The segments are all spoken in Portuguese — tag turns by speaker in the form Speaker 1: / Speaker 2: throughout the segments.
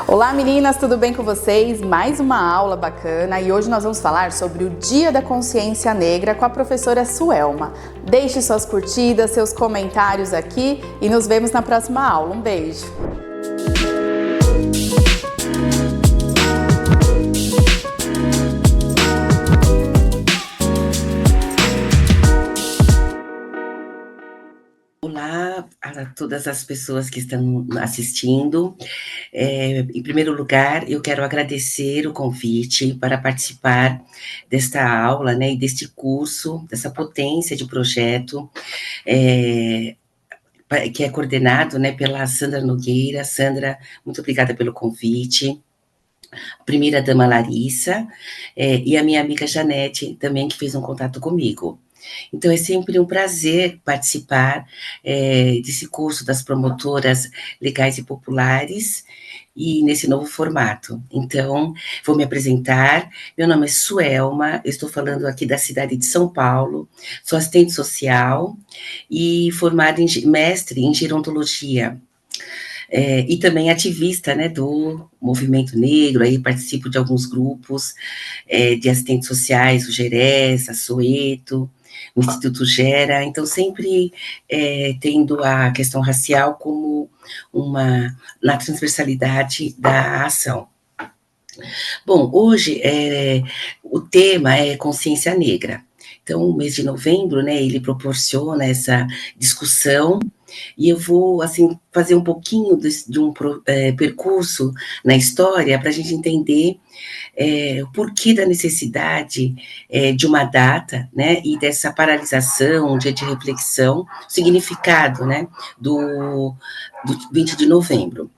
Speaker 1: Olá meninas, tudo bem com vocês? Mais uma aula bacana e hoje nós vamos falar sobre o Dia da Consciência Negra com a professora Suelma. Deixe suas curtidas, seus comentários aqui e nos vemos na próxima aula. Um beijo!
Speaker 2: Olá a todas as pessoas que estão assistindo. Em primeiro lugar, eu quero agradecer o convite para participar desta aula, né, e deste curso, dessa potência de projeto, que é coordenado, né, pela Sandra Nogueira. Sandra, muito obrigada pelo convite. A primeira-dama Larissa, e a minha amiga Janete, também, que fez um contato comigo. Então, é sempre um prazer participar desse curso das promotoras legais e populares, e nesse novo formato. Então, vou me apresentar. Meu nome é Suelma, eu estou falando aqui da cidade de São Paulo, sou assistente social e formada mestre em gerontologia. E também ativista, né, do movimento negro, aí participo de alguns grupos de assistentes sociais, o GERES, a Soeto, o Instituto Gera, então sempre tendo a questão racial como na transversalidade da ação. Bom, hoje o tema é consciência negra. Então, o mês de novembro, né, ele proporciona essa discussão, e eu vou, assim, fazer um pouquinho de um percurso na história para a gente entender o porquê da necessidade de uma data, né, e dessa paralisação, um dia de reflexão, significado, né, do 20 de novembro.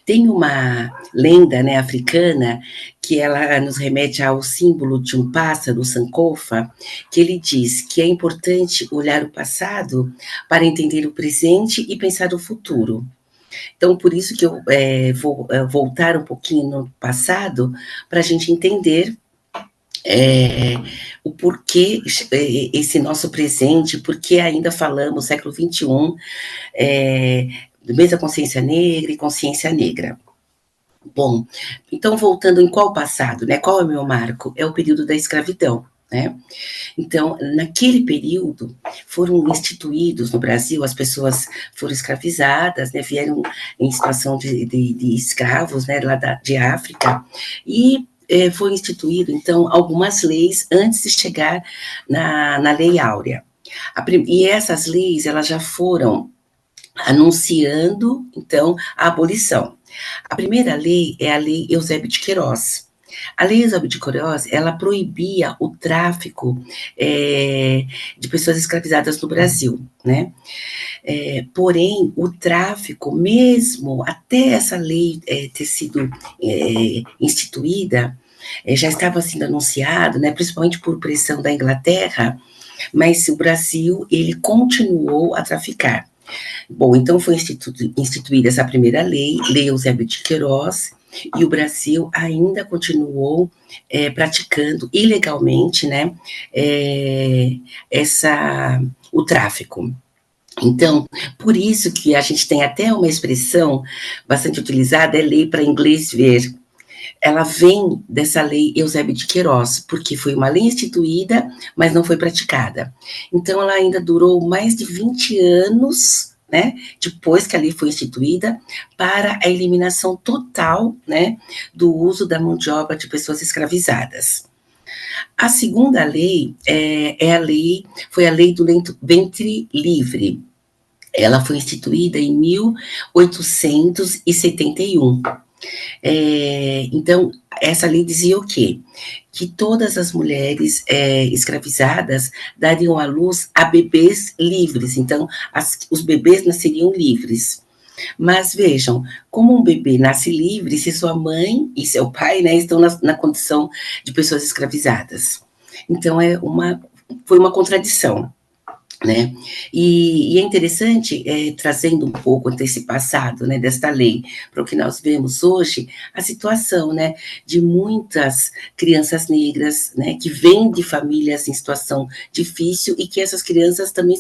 Speaker 2: Tem uma lenda, né, africana, que ela nos remete ao símbolo de um pássaro, o sankofa, que ele diz que é importante olhar o passado para entender o presente e pensar o futuro. Então, por isso que eu vou voltar um pouquinho no passado, para a gente entender o porquê esse nosso presente, porque ainda falamos, século XXI, do mês da consciência negra e consciência negra. Bom, então voltando em qual passado, né? Qual é o meu marco? É o período da escravidão, né? Então, naquele período, foram instituídos no Brasil, as pessoas foram escravizadas, né? Vieram em situação de escravos, né? Lá de África, e foi instituído, então, algumas leis antes de chegar na Lei Áurea. E essas leis, elas já foram anunciando, então, a abolição. A primeira lei é a Lei Eusébio de Queiroz. A Lei Eusébio de Queiroz, ela proibia o tráfico de pessoas escravizadas no Brasil, né? Porém, o tráfico, mesmo até essa lei ter sido instituída, já estava sendo anunciado, né, principalmente por pressão da Inglaterra, mas o Brasil, ele continuou a traficar. Bom, então foi instituída essa primeira lei, Lei Eusébio de Queiroz, e o Brasil ainda continuou praticando ilegalmente, né, o tráfico. Então, por isso que a gente tem até uma expressão bastante utilizada, é lei para inglês ver. Ela vem dessa lei Eusébio de Queiroz, porque foi uma lei instituída, mas não foi praticada. Então, ela ainda durou mais de 20 anos, né, depois que a lei foi instituída, para a eliminação total, né, do uso da mão de obra de pessoas escravizadas. A segunda lei foi a lei do ventre livre. Ela foi instituída em 1871. Então, essa lei dizia o quê? Que todas as mulheres escravizadas dariam à luz a bebês livres, então os bebês nasceriam livres. Mas vejam, como um bebê nasce livre se sua mãe e seu pai, né, estão na condição de pessoas escravizadas? Então, foi uma contradição, né? E é interessante, trazendo um pouco desse passado, né, desta lei, para o que nós vemos hoje, a situação, né, de muitas crianças negras, né, que vêm de famílias em situação difícil e que essas crianças também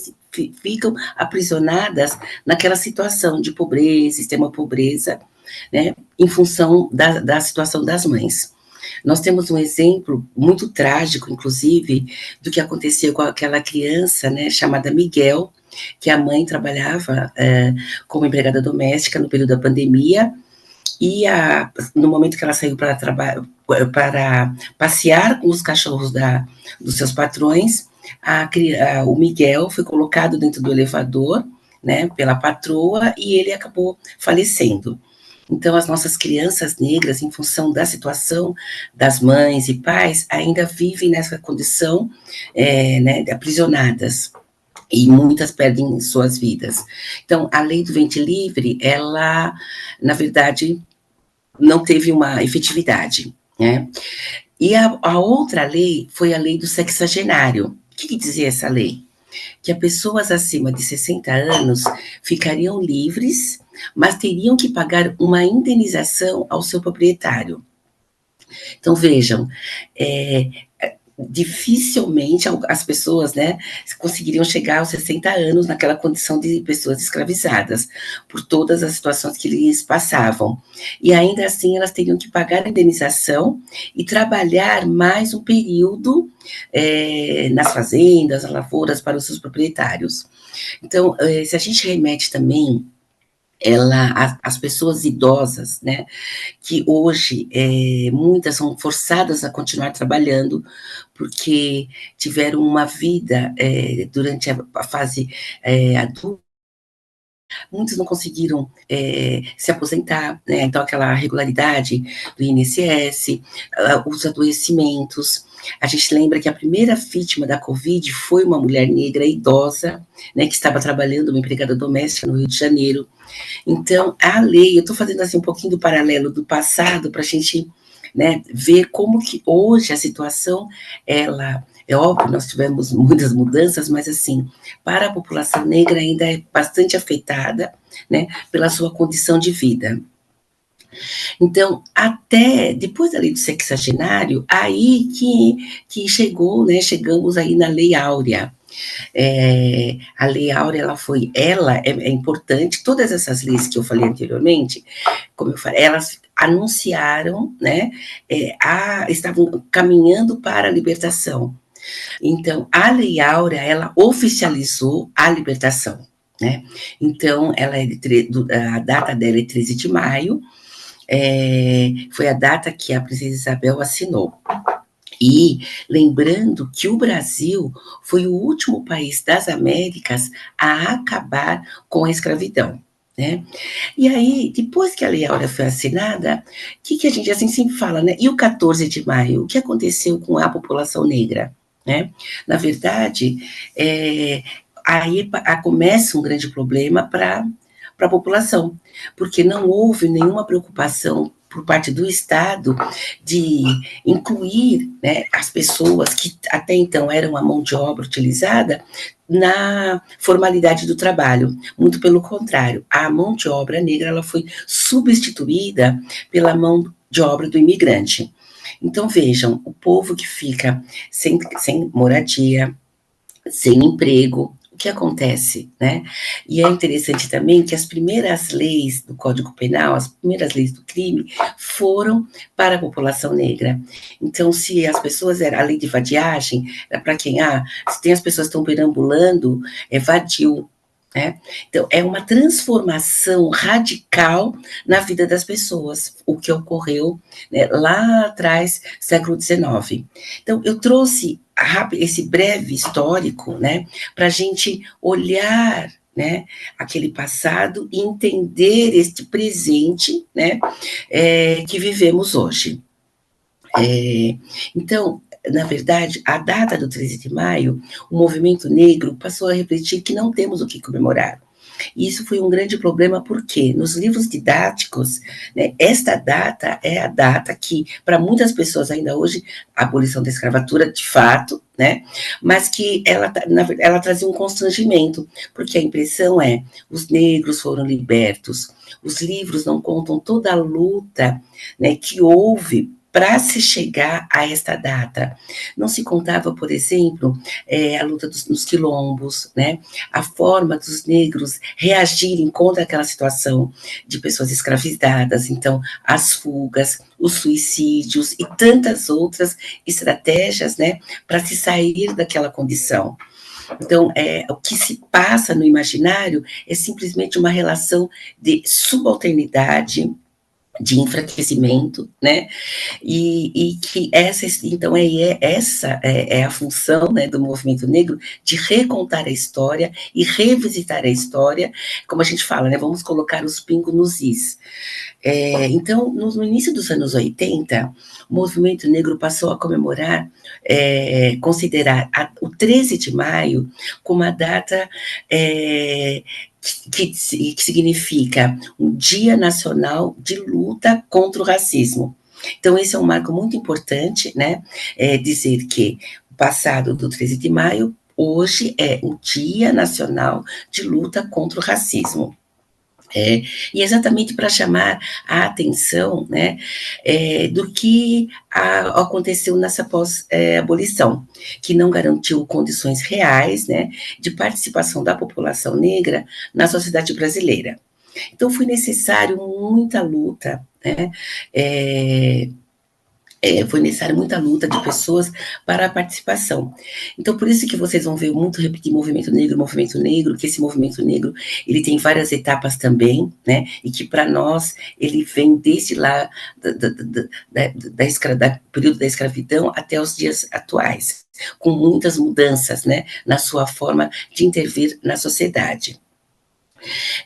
Speaker 2: ficam aprisionadas naquela situação de pobreza, extrema pobreza, né, em função da situação das mães. Nós temos um exemplo muito trágico, inclusive, do que aconteceu com aquela criança, né, chamada Miguel, que a mãe trabalhava como empregada doméstica no período da pandemia, e no momento que ela saiu para passear com os cachorros dos seus patrões, o Miguel foi colocado dentro do elevador, né, pela patroa, e ele acabou falecendo. Então, as nossas crianças negras, em função da situação das mães e pais, ainda vivem nessa condição, né, aprisionadas, e muitas perdem suas vidas. Então, a lei do ventre livre, ela, na verdade, não teve uma efetividade, né? E a outra lei foi a lei do sexagenário. O que dizia essa lei? Que as pessoas acima de 60 anos ficariam livres, mas teriam que pagar uma indenização ao seu proprietário. Então, vejam, dificilmente as pessoas, né, conseguiriam chegar aos 60 anos naquela condição de pessoas escravizadas, por todas as situações que eles passavam. E ainda assim, elas teriam que pagar a indenização e trabalhar mais um período nas fazendas, nas lavouras, para os seus proprietários. Então, se a gente remete também as pessoas idosas, né, que hoje muitas são forçadas a continuar trabalhando, porque tiveram uma vida durante a fase adulta, muitos não conseguiram se aposentar, né, então aquela regularidade do INSS, os adoecimentos. A gente lembra que a primeira vítima da Covid foi uma mulher negra idosa, né, que estava trabalhando, uma empregada doméstica no Rio de Janeiro. Então, a lei, eu estou fazendo assim um pouquinho do paralelo do passado para a gente, né, ver como que hoje a situação, ela, é óbvio, nós tivemos muitas mudanças, mas assim, para a população negra ainda é bastante afetada, né, pela sua condição de vida. Então, até depois da lei do sexagenário, aí que chegou, né, chegamos aí na Lei Áurea. A Lei Áurea, ela é importante, todas essas leis que eu falei anteriormente, como eu falei, elas anunciaram, né, estavam caminhando para a libertação. Então, a Lei Áurea, ela oficializou a libertação, né? Então, a data dela é 13 de maio, foi a data que a princesa Isabel assinou. E lembrando que o Brasil foi o último país das Américas a acabar com a escravidão, né? E aí, depois que a Lei Áurea foi assinada, o que a gente assim sempre fala, né? E o 14 de maio, o que aconteceu com a população negra, né? Na verdade, aí começa um grande problema para a população, porque não houve nenhuma preocupação por parte do Estado de incluir, né, as pessoas que até então eram a mão de obra utilizada na formalidade do trabalho. Muito pelo contrário, a mão de obra negra ela foi substituída pela mão de obra do imigrante. Então, vejam, o povo que fica sem moradia, sem emprego, o que acontece, né? E é interessante também que as primeiras leis do Código Penal, as primeiras leis do crime, foram para a população negra. Então, se as pessoas a lei de vadiagem, era para quem, se tem as pessoas que estão perambulando, é vadio, né? Então, é uma transformação radical na vida das pessoas, o que ocorreu, né, lá atrás, século XIX. Então, eu trouxe esse breve histórico, né, para a gente olhar, né, aquele passado e entender este presente, né, que vivemos hoje. Então, na verdade, a data do 13 de maio, o movimento negro passou a refletir que não temos o que comemorar. E isso foi um grande problema, porque nos livros didáticos, né, esta data é a data que, para muitas pessoas ainda hoje, a abolição da escravatura, de fato, né, mas que ela trazia um constrangimento, porque a impressão os negros foram libertos, os livros não contam toda a luta, né, que houve para se chegar a esta data. Não se contava, por exemplo, a luta nos quilombos, né? A forma dos negros reagirem contra aquela situação de pessoas escravizadas, então, as fugas, os suicídios e tantas outras estratégias, né, para se sair daquela condição. Então, o que se passa no imaginário é simplesmente uma relação de subalternidade, de enfraquecimento, né? E que essa, então, essa é a função, né, do movimento negro, de recontar a história e revisitar a história, como a gente fala, né? Vamos colocar os pingos nos is. Então, no início dos anos 80, o movimento negro passou a comemorar, considerar o 13 de maio como a data que significa um Dia Nacional de Luta contra o Racismo. Então, esse é um marco muito importante, né? Dizer que o passado do 13 de maio, hoje é o Dia Nacional de Luta contra o Racismo. E exatamente para chamar a atenção, né, do que aconteceu nessa pós-abolição, que não garantiu condições reais, né, de participação da população negra na sociedade brasileira. Então, foi necessário muita luta, né, foi necessária muita luta de pessoas para a participação. Então, por isso que vocês vão ver muito repetir movimento negro, que esse movimento negro, ele tem várias etapas também, né, e que para nós, ele vem desde lá, da período da escravidão até os dias atuais, com muitas mudanças, né, na sua forma de intervir na sociedade.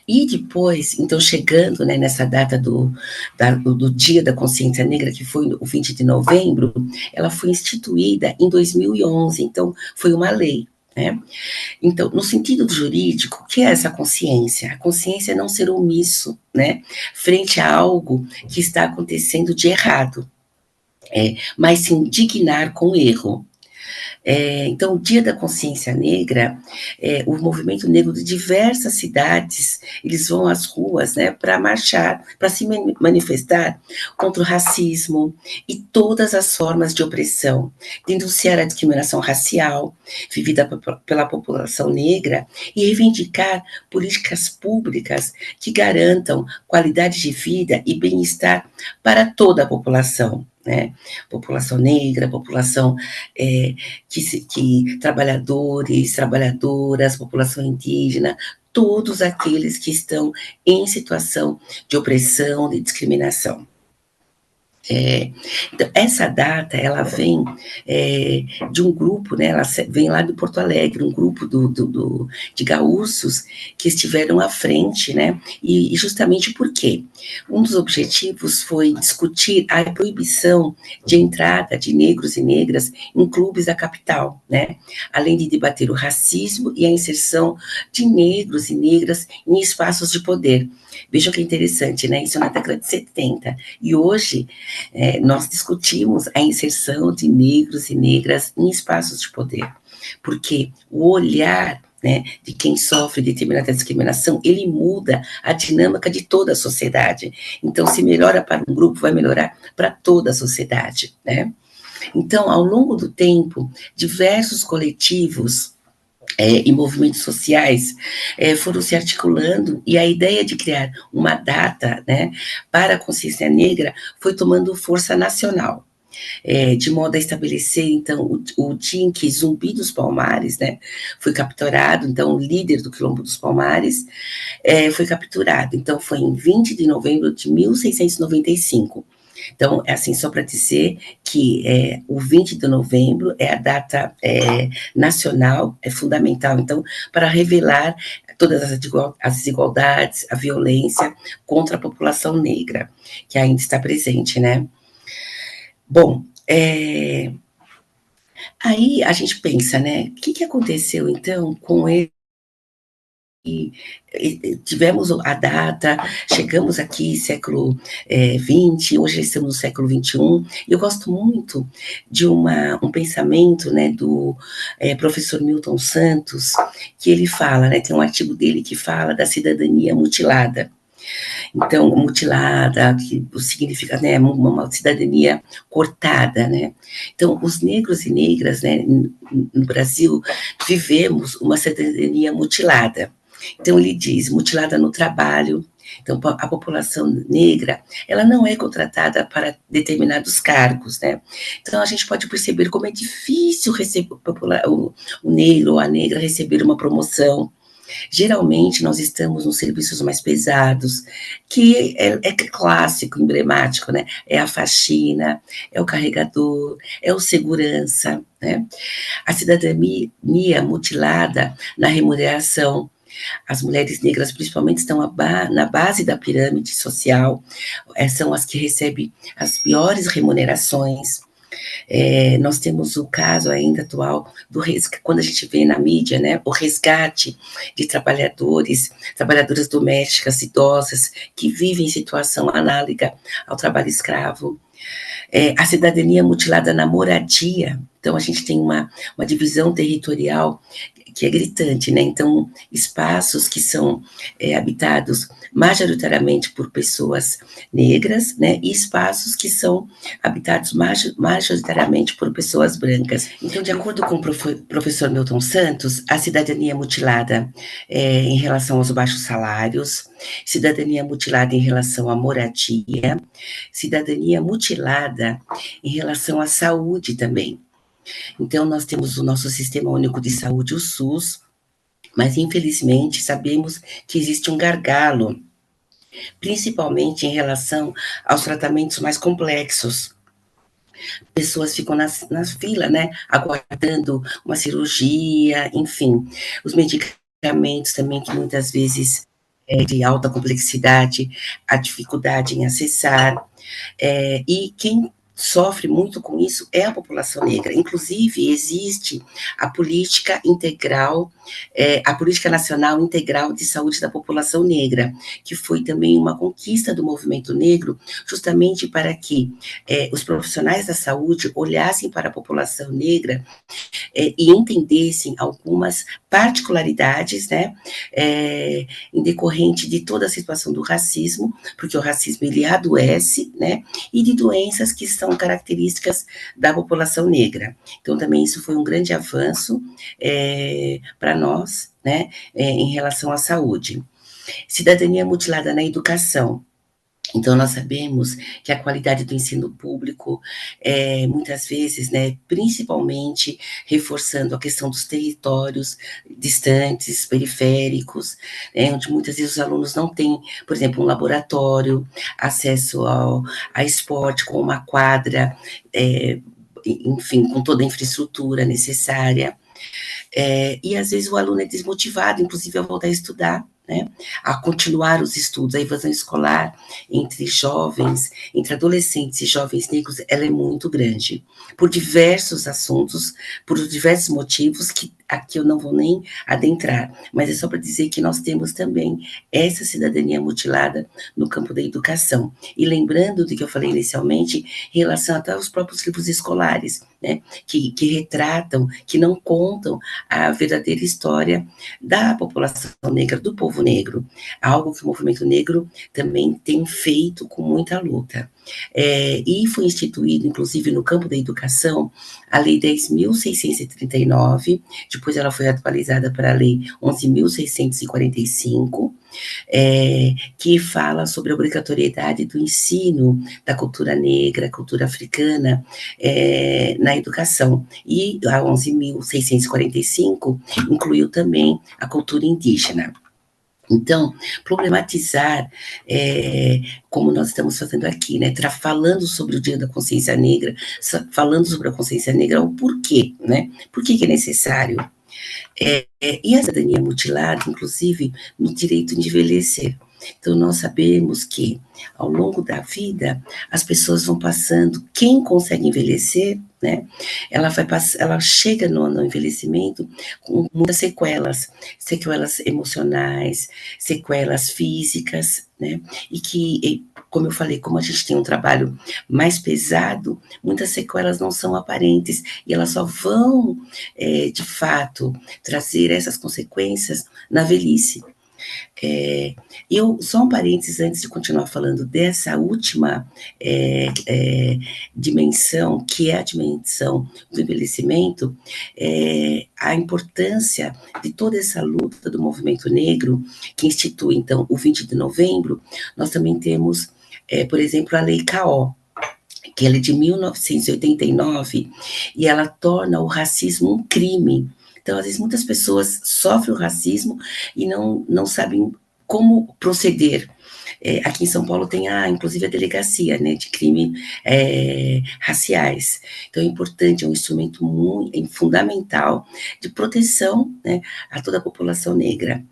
Speaker 2: E depois, então, chegando, né, nessa data do Dia da Consciência Negra, que foi o 20 de novembro, ela foi instituída em 2011, então foi uma lei, né? Então, no sentido jurídico, o que é essa consciência? A consciência é não ser omisso, né, frente a algo que está acontecendo de errado, mas se indignar com o erro. Então, o Dia da Consciência Negra, o movimento negro de diversas cidades, eles vão às ruas, né, para marchar, para se manifestar contra o racismo e todas as formas de opressão, denunciar a discriminação racial vivida pela população negra e reivindicar políticas públicas que garantam qualidade de vida e bem-estar para toda a população, né? População negra, população trabalhadores, trabalhadoras, população indígena, todos aqueles que estão em situação de opressão, de discriminação. Então, essa data, ela vem de um grupo, né, ela vem lá de Porto Alegre, um grupo de gaúchos que estiveram à frente, né, e justamente por quê? Um dos objetivos foi discutir a proibição de entrada de negros e negras em clubes da capital, né, além de debater o racismo e a inserção de negros e negras em espaços de poder. Vejam que interessante, né, isso na década de 70, e hoje nós discutimos a inserção de negros e negras em espaços de poder, porque o olhar, né, de quem sofre determinada discriminação, ele muda a dinâmica de toda a sociedade. Então, se melhora para um grupo, vai melhorar para toda a sociedade, né? Então, ao longo do tempo, diversos coletivos e movimentos sociais foram se articulando, e a ideia de criar uma data, né, para a consciência negra foi tomando força nacional, de modo a estabelecer, então, o dia em que Zumbi dos Palmares, né, foi capturado, então, o líder do Quilombo dos Palmares, foi capturado, então, foi em 20 de novembro de 1695, então, assim, só para dizer que o 20 de novembro é a data nacional, é fundamental, então, para revelar todas as desigualdades, a violência contra a população negra, que ainda está presente, né? Bom, aí a gente pensa, né, o que aconteceu, então, com ele? Tivemos a data, chegamos aqui século XX, hoje estamos no século XXI, e eu gosto muito de um pensamento, né, do professor Milton Santos, que ele fala, né, tem um artigo dele que fala da cidadania mutilada. Então, mutilada, que significa, né, uma cidadania cortada, né? Então, os negros e negras, né, no Brasil, vivemos uma cidadania mutilada. Então, ele diz, mutilada no trabalho. Então, a população negra, ela não é contratada para determinados cargos, né? Então, a gente pode perceber como é difícil receber o negro ou a negra receber uma promoção. Geralmente, nós estamos nos serviços mais pesados, que é clássico, emblemático, né? É a faxina, é o carregador, é o segurança, né? A cidadania mutilada na remuneração. As mulheres negras, principalmente, estão na base da pirâmide social, são as que recebem as piores remunerações. Nós temos o caso ainda atual quando a gente vê na mídia, né, o resgate de trabalhadoras domésticas idosas que vivem em situação análoga ao trabalho escravo. A cidadania mutilada na moradia. Então, a gente tem uma divisão territorial que é gritante, né? Então, espaços que são habitados majoritariamente por pessoas negras, né? E espaços que são habitados majoritariamente por pessoas brancas. Então, de acordo com o professor Milton Santos, a cidadania mutilada em relação aos baixos salários, cidadania mutilada em relação à moradia, cidadania mutilada em relação à saúde também. Então, nós temos o nosso Sistema Único de Saúde, o SUS, mas, infelizmente, sabemos que existe um gargalo, principalmente em relação aos tratamentos mais complexos. Pessoas ficam na fila, né, aguardando uma cirurgia, enfim. Os medicamentos também, que muitas vezes de alta complexidade, a dificuldade em acessar, e quem sofre muito com isso é a população negra. Inclusive, existe a política integral, a política nacional integral de saúde da população negra, que foi também uma conquista do movimento negro, justamente para que os profissionais da saúde olhassem para a população negra e entendessem algumas particularidades, né, em decorrente de toda a situação do racismo, porque o racismo ele adoece, né, e de doenças que são características da população negra. Então, também isso foi um grande avanço para nós, né, em relação à saúde. Cidadania mutilada na educação. Então, nós sabemos que a qualidade do ensino público, muitas vezes, né, principalmente reforçando a questão dos territórios distantes, periféricos, onde muitas vezes os alunos não têm, por exemplo, um laboratório, acesso a esporte com uma quadra, enfim, com toda a infraestrutura necessária. E às vezes o aluno é desmotivado, inclusive, a voltar a estudar, né, a continuar os estudos. A evasão escolar entre jovens, entre adolescentes e jovens negros, ela é muito grande, por diversos assuntos, por diversos motivos que aqui eu não vou nem adentrar, mas é só para dizer que nós temos também essa cidadania mutilada no campo da educação. E lembrando do que eu falei inicialmente, em relação até aos próprios livros escolares, né, que retratam, que não contam a verdadeira história da população negra, do povo negro, algo que o movimento negro também tem feito com muita luta. E foi instituído, inclusive, no campo da educação, a Lei 10.639, depois ela foi atualizada para a Lei 11.645, que fala sobre a obrigatoriedade do ensino da cultura negra, cultura africana, na educação. E a 11.645 incluiu também a cultura indígena. Então, problematizar, como nós estamos fazendo aqui, né, falando sobre o Dia da Consciência Negra, falando sobre a consciência negra, o porquê, né, por que é necessário. E a cidadania mutilada, inclusive, no direito de envelhecer. Então, nós sabemos que, ao longo da vida, as pessoas vão passando, quem consegue envelhecer, né, ela chega no envelhecimento com muitas sequelas emocionais, sequelas físicas, né, e que, como eu falei, como a gente tem um trabalho mais pesado, muitas sequelas não são aparentes, e elas só vão, de fato, trazer essas consequências na velhice. É, só um parênteses antes de continuar falando dessa última dimensão, que é a dimensão do envelhecimento, a importância de toda essa luta do movimento negro, que institui, então, o 20 de novembro, nós também temos, por exemplo, a Lei K.O., que ela é de 1989, e ela torna o racismo um crime. Então, às vezes, muitas pessoas sofrem o racismo e não sabem como proceder. Aqui em São Paulo tem, inclusive, a delegacia, né, de crime raciais. Então, é importante, é um instrumento fundamental de proteção, né, a toda a população negra.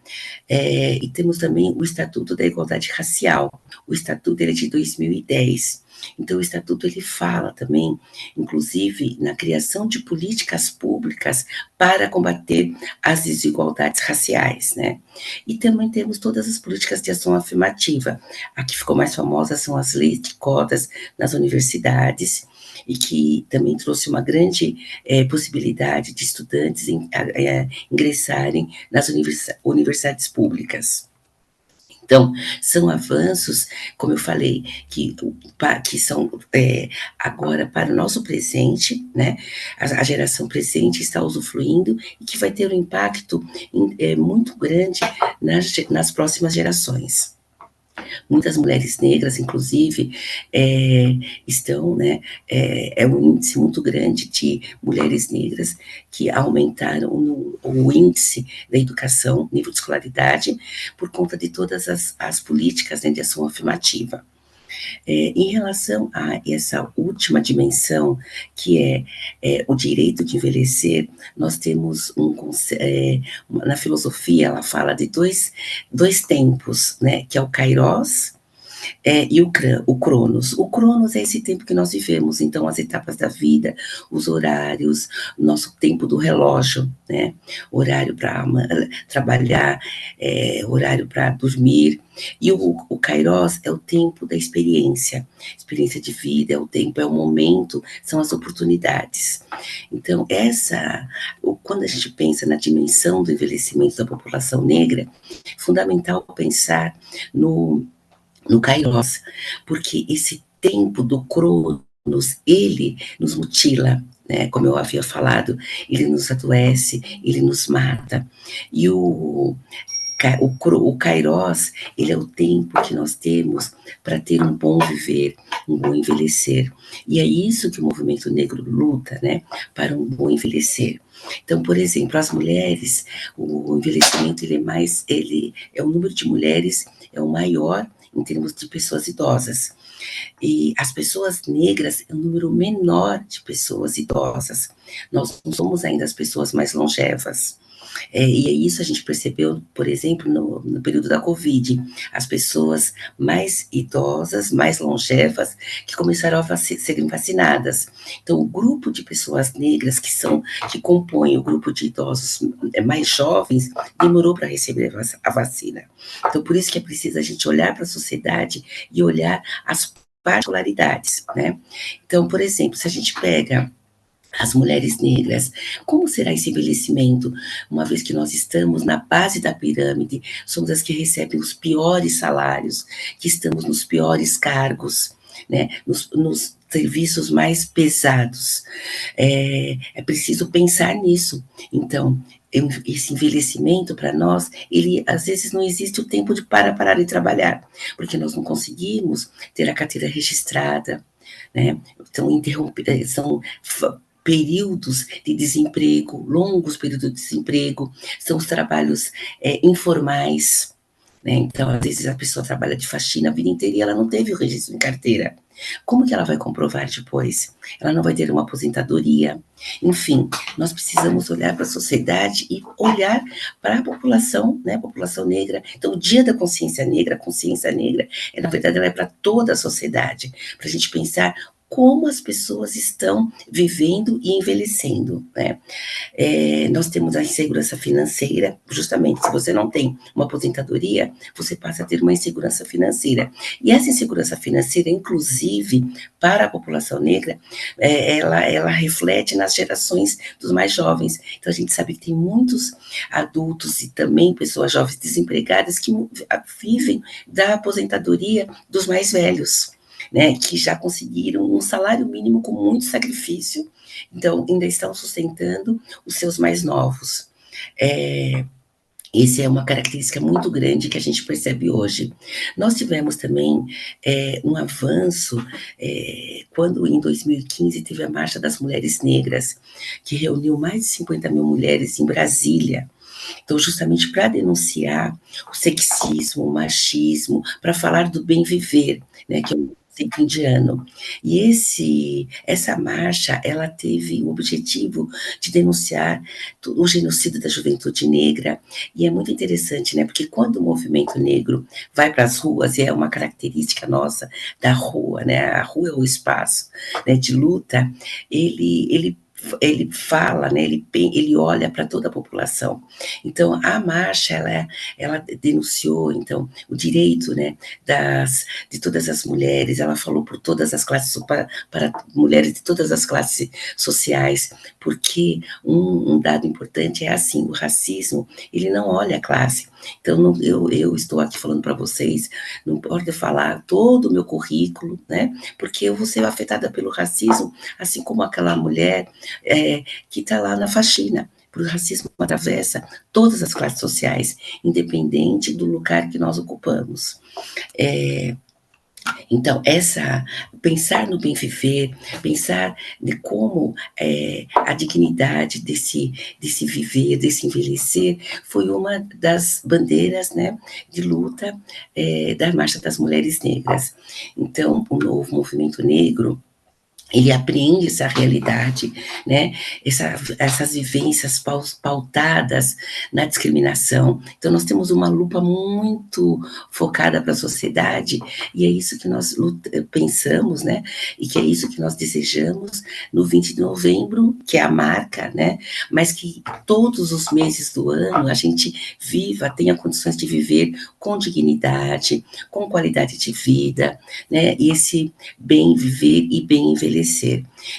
Speaker 2: E temos também o Estatuto da Igualdade Racial. O Estatuto ele é de 2010. Então, o Estatuto ele fala também, inclusive, na criação de políticas públicas para combater as desigualdades raciais, né? E também temos todas as políticas de ação afirmativa. A que ficou mais famosa são as leis de cotas nas universidades, e que também trouxe uma grande possibilidade de estudantes ingressarem nas universidades públicas. Então, são avanços, como eu falei, que são agora para o nosso presente, né? A geração presente está usufruindo e que vai ter um impacto muito grande nas próximas gerações. Muitas mulheres negras, inclusive, estão, né, um índice muito grande de mulheres negras que aumentaram o índice da educação, nível de escolaridade, por conta de todas as políticas, né, de ação afirmativa. Em relação a essa última dimensão, que é o direito de envelhecer, nós temos na filosofia, ela fala de dois tempos, né, que é o Kairos e o Cronos. O Cronos é esse tempo que nós vivemos, então as etapas da vida, os horários, o nosso tempo do relógio, né? Horário para trabalhar, horário para dormir. E o Kairos é o tempo da experiência de vida, é o tempo, é o momento, são as oportunidades. Então, quando a gente pensa na dimensão do envelhecimento da população negra, é fundamental pensar no Kairos, porque esse tempo do Cronos, ele nos mutila, né? Como eu havia falado, ele nos adoece, ele nos mata. E o Kairos, ele é o tempo que nós temos para ter um bom viver, um bom envelhecer. E é isso que o movimento negro luta, né? Para um bom envelhecer. Então, por exemplo, as mulheres, o envelhecimento ele é o número de mulheres é o maior em termos de pessoas idosas. E as pessoas negras é um número menor de pessoas idosas. Nós não somos ainda as pessoas mais longevas. E é isso a gente percebeu, por exemplo, no período da Covid, as pessoas mais idosas, mais longevas, que começaram a serem vacinadas. Então, o grupo de pessoas negras que compõem o grupo de idosos mais jovens, demorou para receber a vacina. Então, por isso que é preciso a gente olhar para a sociedade e olhar as particularidades, né? Então, por exemplo, se a gente pega as mulheres negras, como será esse envelhecimento, uma vez que nós estamos na base da pirâmide, somos as que recebem os piores salários, que estamos nos piores cargos, né, nos serviços mais pesados. É preciso pensar nisso. Então, esse envelhecimento para nós, ele às vezes não existe o tempo de parar de trabalhar, porque nós não conseguimos ter a carteira registrada, né? Então, são períodos de desemprego, longos períodos de desemprego, são os trabalhos informais, né? Então, às vezes a pessoa trabalha de faxina a vida inteira e ela não teve o registro em carteira. Como que ela vai comprovar depois? Ela não vai ter uma aposentadoria. Enfim, nós precisamos olhar para a sociedade e olhar para a população, né, a população negra. Então, o Dia da Consciência Negra, a consciência negra, na verdade, ela é para toda a sociedade, para a gente pensar como as pessoas estão vivendo e envelhecendo, né. Nós temos a insegurança financeira, justamente, se você não tem uma aposentadoria, você passa a ter uma insegurança financeira. E essa insegurança financeira, inclusive, para a população negra, ela reflete nas gerações dos mais jovens. Então, a gente sabe que tem muitos adultos e também pessoas jovens desempregadas que vivem da aposentadoria dos mais velhos, né, que já conseguiram um salário mínimo com muito sacrifício, então ainda estão sustentando os seus mais novos. Essa é uma característica muito grande que a gente percebe hoje. Nós tivemos também um avanço quando, em 2015, teve a Marcha das Mulheres Negras, que reuniu mais de 50 mil mulheres em Brasília. Então, justamente para denunciar o sexismo, o machismo, para falar do bem viver, né, que é um conceito indiano. E essa marcha, ela teve o objetivo de denunciar o genocídio da juventude negra, e é muito interessante, né, porque quando o movimento negro vai para as ruas, e é uma característica nossa da rua, né, a rua é o espaço, né, de luta, ele fala, né, ele olha para toda a população. Então, a marcha, ela denunciou, então, o direito, né, de todas as mulheres, ela falou por todas as classes, para mulheres de todas as classes sociais, porque um dado importante é assim, o racismo, ele não olha a classe. Então, eu estou aqui falando para vocês, não importa eu falar todo o meu currículo, né, porque eu vou ser afetada pelo racismo, assim como aquela mulher que está lá na faxina. O racismo atravessa todas as classes sociais, independente do lugar que nós ocupamos. Então, pensar no bem viver, pensar de como a dignidade desse viver, desse envelhecer, foi uma das bandeiras, né, de luta da Marcha das Mulheres Negras. Então, o novo movimento negro, ele apreende essa realidade, né, essas vivências pautadas na discriminação. Então, nós temos uma lupa muito focada para a sociedade, e é isso que nós pensamos, né, e que é isso que nós desejamos no 20 de novembro, que é a marca, né, mas que todos os meses do ano a gente tenha condições de viver com dignidade, com qualidade de vida, né, e esse bem viver e bem envelhecer.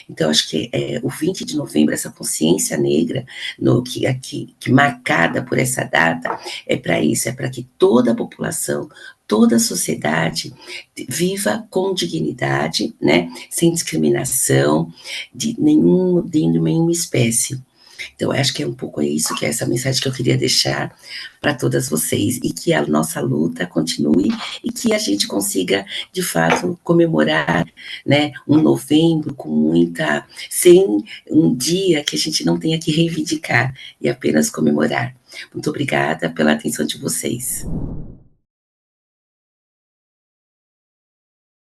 Speaker 2: Então, acho que o 20 de novembro, essa consciência negra, que marcada por essa data, é para isso, é para que toda a população, toda a sociedade viva com dignidade, né, sem discriminação de nenhuma espécie. Então, acho que é um pouco isso, que é essa mensagem que eu queria deixar para todas vocês, e que a nossa luta continue, e que a gente consiga, de fato, comemorar, né, um novembro sem um dia que a gente não tenha que reivindicar, e apenas comemorar. Muito obrigada pela atenção de vocês.